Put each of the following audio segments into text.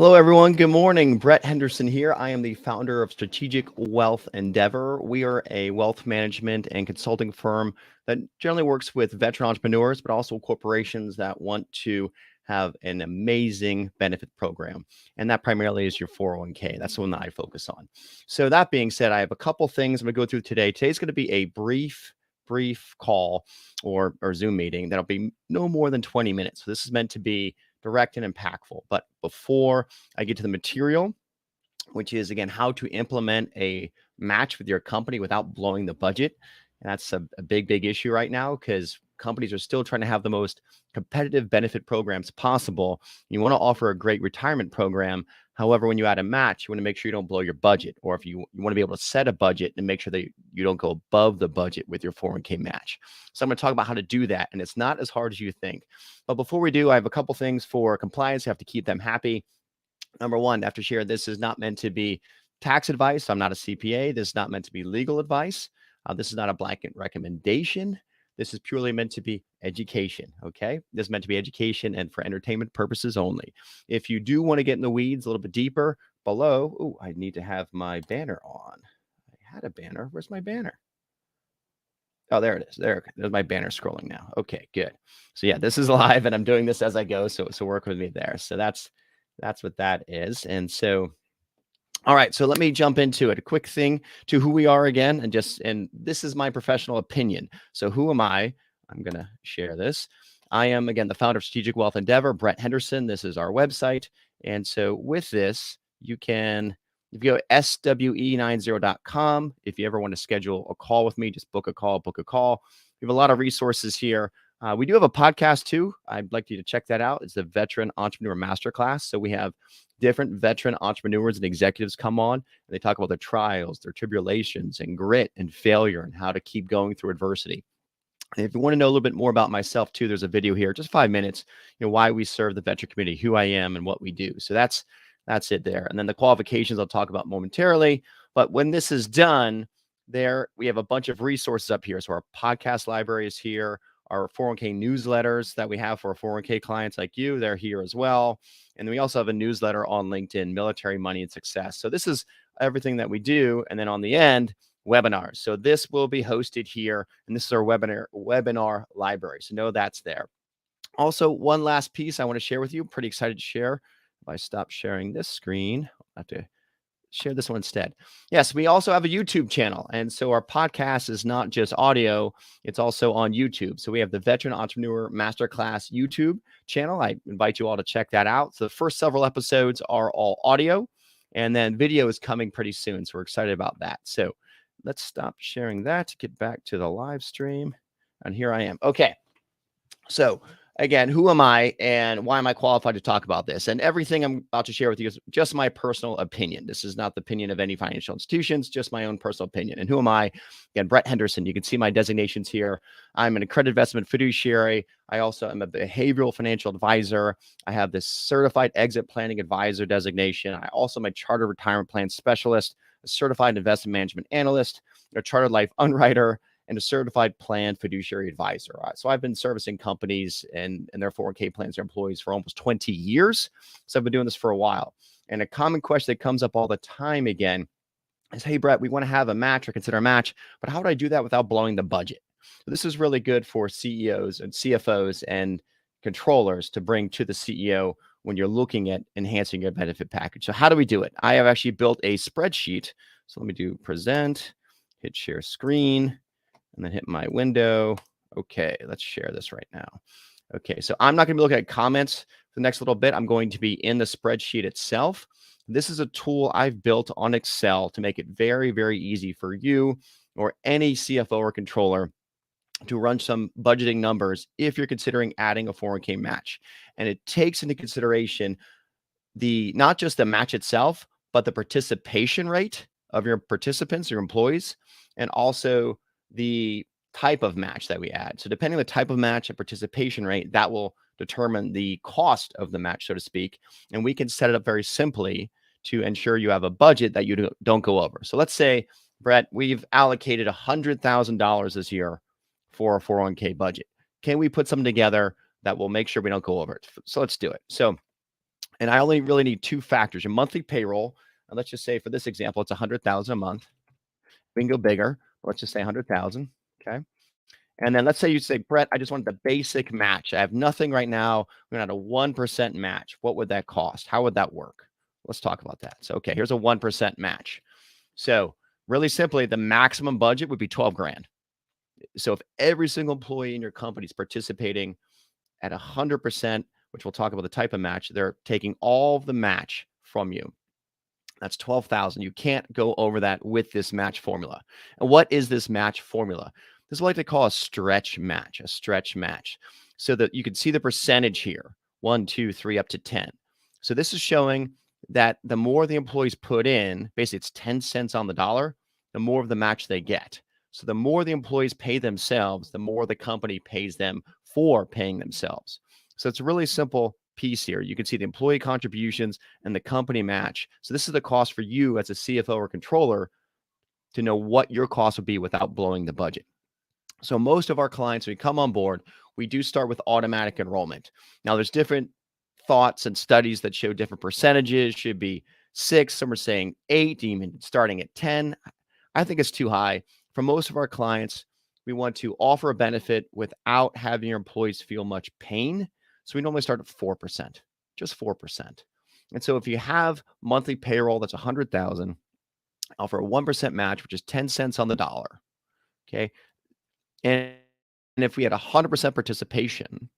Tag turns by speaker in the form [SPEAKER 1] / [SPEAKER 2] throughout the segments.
[SPEAKER 1] Hello, everyone. Good morning. Brett Henderson here. I am the founder of Strategic Wealth Endeavor. We are a wealth management and consulting firm that generally works with veteran entrepreneurs, but also corporations that want to have an amazing benefit program. And that primarily is your 401k. That's the one that I focus on. So, that being said, I have a couple things I'm going to go through today. Today's going to be a brief call or Zoom meeting that'll be no more than 20 minutes. So, this is meant to be direct and impactful. But before I get to the material, which is again how to implement a match with your company without blowing the budget. And that's a big issue right now because companies are still trying to have the most competitive benefit programs possible. You want to offer a great retirement program. However, when you add a match, you want to make sure you don't blow your budget, or if you want to be able to set a budget and make sure that you don't go above the budget with your 401k match. So I'm going to talk about how to do that. And it's not as hard as you think. But before we do, I have a couple things for compliance. You have to keep them happy. Number one, I have to share this is not meant to be tax advice. I'm not a CPA. This is not meant to be legal advice. This is not a blanket recommendation. This is purely meant to be education. Okay. This is meant to be education and for entertainment purposes only. If you do want to get in the weeds a little bit deeper below, oh, I need to have my banner on. I had a banner. Where's my banner? Oh, there it is. There's my banner scrolling now. Okay, good. So yeah, this is live and I'm doing this as I go. So work with me there. So that's what that is. And so, all right, so let me jump into it. A quick thing to who we are again, and this is my professional opinion. So who am I? I'm going to share this. I am, again, the founder of Strategic Wealth Endeavor, Brett Henderson. This is our website. And so with this, you can, if you go swe90.com, if you ever want to schedule a call with me, just book a call. We have a lot of resources here. We do have a podcast too. I'd like you to check that out. It's the Veteran Entrepreneur Masterclass. So we have different veteran entrepreneurs and executives come on and they talk about their trials, their tribulations, and grit and failure and how to keep going through adversity. And if you want to know a little bit more about myself too, there's a video here, just 5 minutes, why we serve the veteran community, who I am and what we do. So that's it there. And then the qualifications I'll talk about momentarily. But when this is done, there we have a bunch of resources up here. So our podcast library is here. Our 401k newsletters that we have for our 401k clients like you, they're here as well. And then we also have a newsletter on LinkedIn, Military Money and Success. So this is everything that we do. And then on the end, webinars. So this will be hosted here. And this is our webinar library. So know that's there. Also, one last piece I want to share with you. Pretty excited to share. If I stop sharing this screen, I'll have to share this one instead. Yes, we also have a YouTube channel. And so our podcast is not just audio, it's also on YouTube. So we have the Veteran Entrepreneur Masterclass YouTube channel. I invite you all to check that out. So the first several episodes are all audio, and then video is coming pretty soon. So we're excited about that. So let's stop sharing that to get back to the live stream. And here I am. Okay. So again, who am I and why am I qualified to talk about this? And everything I'm about to share with you is just my personal opinion. This is not the opinion of any financial institutions, just my own personal opinion. And who am I? Again, Brett Henderson. You can see my designations here. I'm an accredited investment fiduciary. I also am a behavioral financial advisor. I have this certified exit planning advisor designation. I also am a chartered retirement plan specialist, a certified investment management analyst, a chartered life underwriter, and a certified plan fiduciary advisor. So I've been servicing companies and their 401k plans, their employees for almost 20 years. So I've been doing this for a while. And a common question that comes up all the time again is, hey, Brett, we want to have a match or consider a match, but how would I do that without blowing the budget? So this is really good for CEOs and CFOs and controllers to bring to the CEO when you're looking at enhancing your benefit package. So how do we do it? I have actually built a spreadsheet. So let me do present, hit share screen, and then hit my window. Okay, let's share this right now. Okay, so I'm not going to be looking at comments for the next little bit. I'm going to be in the spreadsheet itself. This is a tool I've built on Excel to make it very, very easy for you or any CFO or controller to run some budgeting numbers if you're considering adding a 401k match. And it takes into consideration not just the match itself, but the participation rate of your participants, your employees, and also the type of match that we add. So depending on the type of match and participation rate, that will determine the cost of the match, so to speak. And we can set it up very simply to ensure you have a budget that you don't go over. So let's say, Brett, we've allocated $100,000 this year for a 401k budget. Can we put something together that will make sure we don't go over it? So let's do it. So And I only really need two factors: your monthly payroll. And let's just say for this example, it's 100,000 a month. We can go bigger. Let's just say 100,000. Okay. And then let's say you say, Brett, I just want the basic match. I have nothing right now. We're going to have a 1% match. What would that cost? How would that work? Let's talk about that. So, okay, here's a 1% match. So really simply, the maximum budget would be 12 grand. So if every single employee in your company is participating at 100%, which we'll talk about the type of match, they're taking all of the match from you. That's 12,000. You can't go over that with this match formula. And what is this match formula? This is what I like to call a stretch match, so that you can see the percentage here, 1, 2, 3, up to 10. So this is showing that the more the employees put in, basically it's 10 cents on the dollar, the more of the match they get. So the more the employees pay themselves, the more the company pays them for paying themselves. So it's a really simple piece here. You can see the employee contributions and the company match. So this is the cost for you as a CFO or controller to know what your cost would be without blowing the budget. So most of our clients, when we come on board, we do start with automatic enrollment. Now there's different thoughts and studies that show different percentages. Should be 6, some are saying 8, even starting at 10. I think it's too high. For most of our clients, we want to offer a benefit without having your employees feel much pain. So we normally start at 4%, just 4%. And so if you have monthly payroll that's 100,000, offer a 1% match, which is 10 cents on the dollar. Okay. And if we had 100% participation,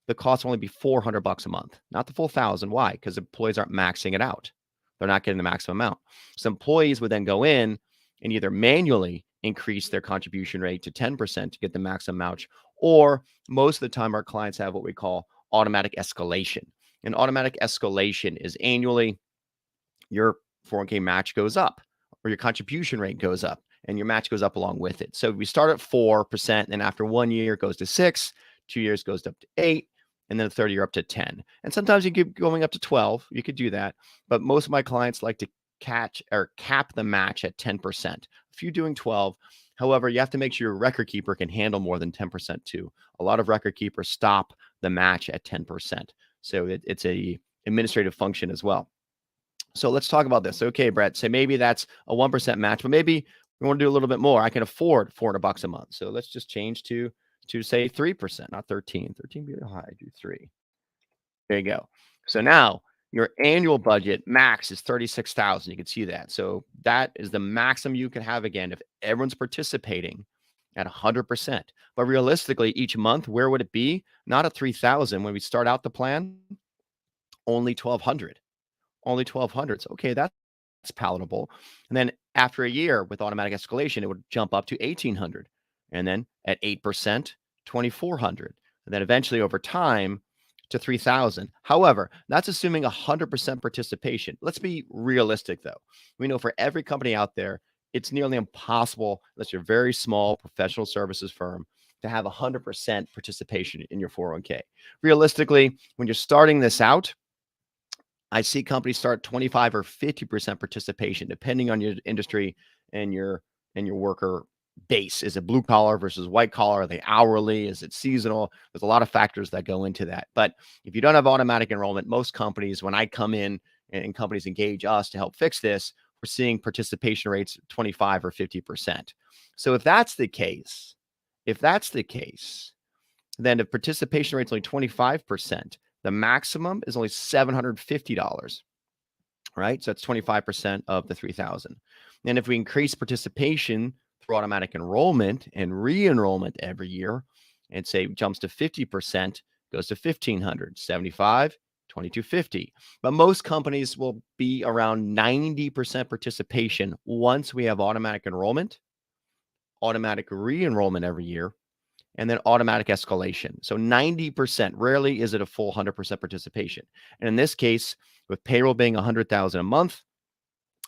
[SPEAKER 1] the cost will only be $400 a month, not the full 1,000. Why? Because employees aren't maxing it out. They're not getting the maximum amount. So employees would then go in and either manually increase their contribution rate to 10% to get the maximum match, or most of the time our clients have what we call automatic escalation. And automatic escalation is annually your 401k match goes up, or your contribution rate goes up, and your match goes up along with it. So we start at 4%, and after 1 year it goes to 6, 2 years goes up to 8, and then the third year up to 10. And sometimes you keep going up to 12. You could do that. But most of my clients like to cap the match at 10%. If you're doing 12, however, you have to make sure your record keeper can handle more than 10% too. A lot of record keepers stop the match at 10%. So it's a administrative function as well. So let's talk about this. Okay, Brett, say maybe that's a 1% match, but maybe we want to do a little bit more. I can afford $400 a month. So let's just change to say 3%, not 13. 13 be high, do 3. There you go. So now your annual budget max is 36,000. You can see that. So that is the maximum you can have again if everyone's participating at 100%. But realistically, each month, where would it be? Not at 3,000 when we start out the plan, only 1,200. Only 1,200. So, okay, that's palatable. And then after a year with automatic escalation, it would jump up to 1,800. And then at 8%, 2,400. And then eventually over time to 3,000. However, that's assuming 100% participation. Let's be realistic though. We know for every company out there, it's nearly impossible, unless you're a very small professional services firm, to have 100% participation in your 401k. Realistically, when you're starting this out, I see companies start 25 or 50% participation, depending on your industry and your worker base. Is it blue collar versus white collar? Are they hourly? Is it seasonal? There's a lot of factors that go into that. But if you don't have automatic enrollment, most companies, when I come in and companies engage us to help fix this, we're seeing participation rates 25 or 50%. So if that's the case, then if participation rate's only 25%, the maximum is only $750, right? So that's 25% of the 3,000. And if we increase participation through automatic enrollment and re-enrollment every year, and say jumps to 50%, goes to 1,500, 75, 2,250. But most companies will be around 90% participation once we have automatic enrollment, automatic re-enrollment every year, and then automatic escalation. So 90%, rarely is it a full 100% participation. And in this case, with payroll being 100,000 a month,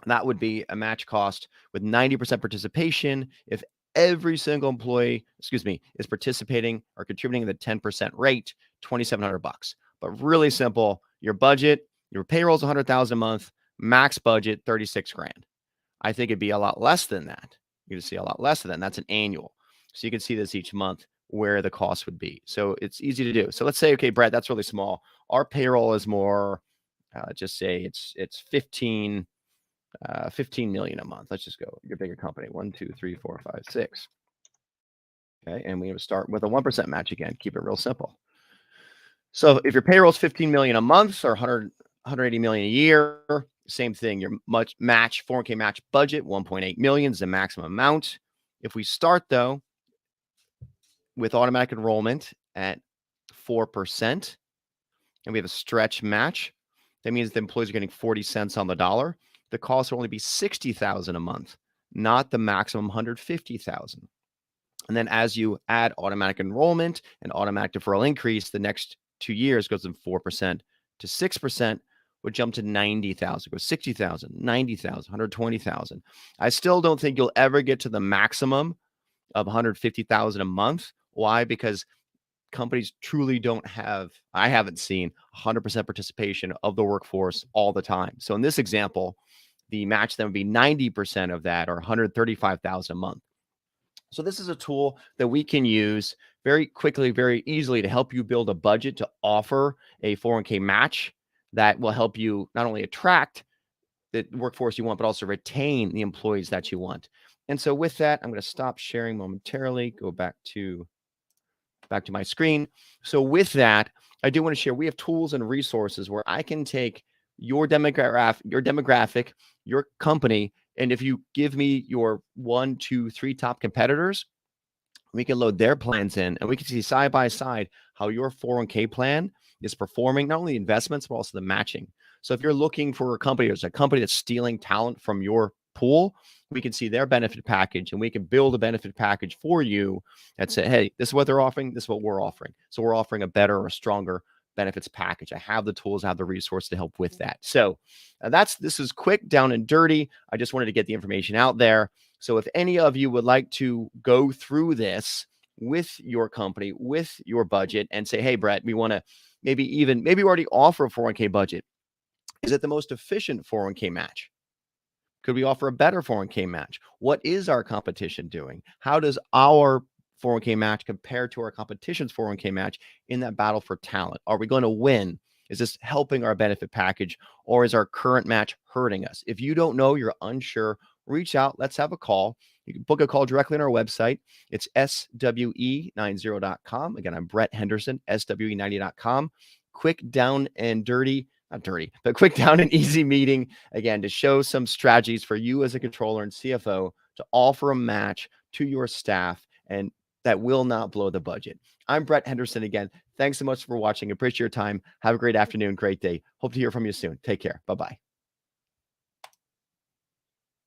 [SPEAKER 1] that would be a match cost with 90% participation. If every single employee, is participating or contributing at the 10% rate, $2,700. But really simple, your budget, your payroll is 100,000 a month, max budget, 36 grand. I think it'd be a lot less than that. You can see a lot less than that. And that's an annual. So you can see this each month where the cost would be. So it's easy to do. So let's say, okay, Brett, that's really small. Our payroll is more just say it's 15 million a month. Let's just go your bigger company. 1, 2, 3, 4, 5, 6. Okay, and we have to start with a 1% match again. Keep it real simple. So if your payroll is 15 million a month or 180 million a year, same thing. Your match 401k match budget 1.8 million is the maximum amount. If we start though with automatic enrollment at 4%, and we have a stretch match, that means the employees are getting 40 cents on the dollar. The cost will only be 60,000 a month, not the maximum 150,000. And then as you add automatic enrollment and automatic deferral increase, the next 2 years goes from 4% to 6%, would jump to 90,000, goes 60,000, 90,000, 120,000. I still don't think you'll ever get to the maximum of 150,000 a month. Why? Because companies truly don't have, I haven't seen 100% participation of the workforce all the time. So in this example, the match then would be 90% of that, or 135,000 a month. So this is a tool that we can use very quickly, very easily to help you build a budget to offer a 401k match that will help you not only attract the workforce you want, but also retain the employees that you want. And so with that, I'm going to stop sharing momentarily, go back to my screen. So with that, I do want to share, we have tools and resources where I can take your demographic, your company, and if you give me your 1, 2, 3 top competitors, we can load their plans in and we can see side by side how your 401k plan is performing, not only investments, but also the matching. So if you're looking for a company, there's a company that's stealing talent from your pool, we can see their benefit package and we can build a benefit package for you that say, hey, this is what they're offering. This is what we're offering. So we're offering a better or stronger benefits package. I have the tools, I have the resource to help with that. So this is quick, down and dirty. I just wanted to get the information out there. So if any of you would like to go through this with your company, with your budget, and say, hey, Brett, we want to maybe we already offer a 401k budget. Is it the most efficient 401k match? Could we offer a better 401k match? What is our competition doing? How does our 401k match compare to our competition's 401k match in that battle for talent? Are we going to win? Is this helping our benefit package, or is our current match hurting us? If you don't know, you're unsure, reach out. Let's have a call. You can book a call directly on our website. It's swe90.com. Again, I'm Brett Henderson, swe90.com. Quick, down and dirty. Not dirty, but quick, down and easy meeting, again, to show some strategies for you as a controller and CFO to offer a match to your staff, and that will not blow the budget. I'm Brett Henderson again. Thanks so much for watching. Appreciate your time. Have a great afternoon, great day. Hope to hear from you soon. Take care. Bye-bye.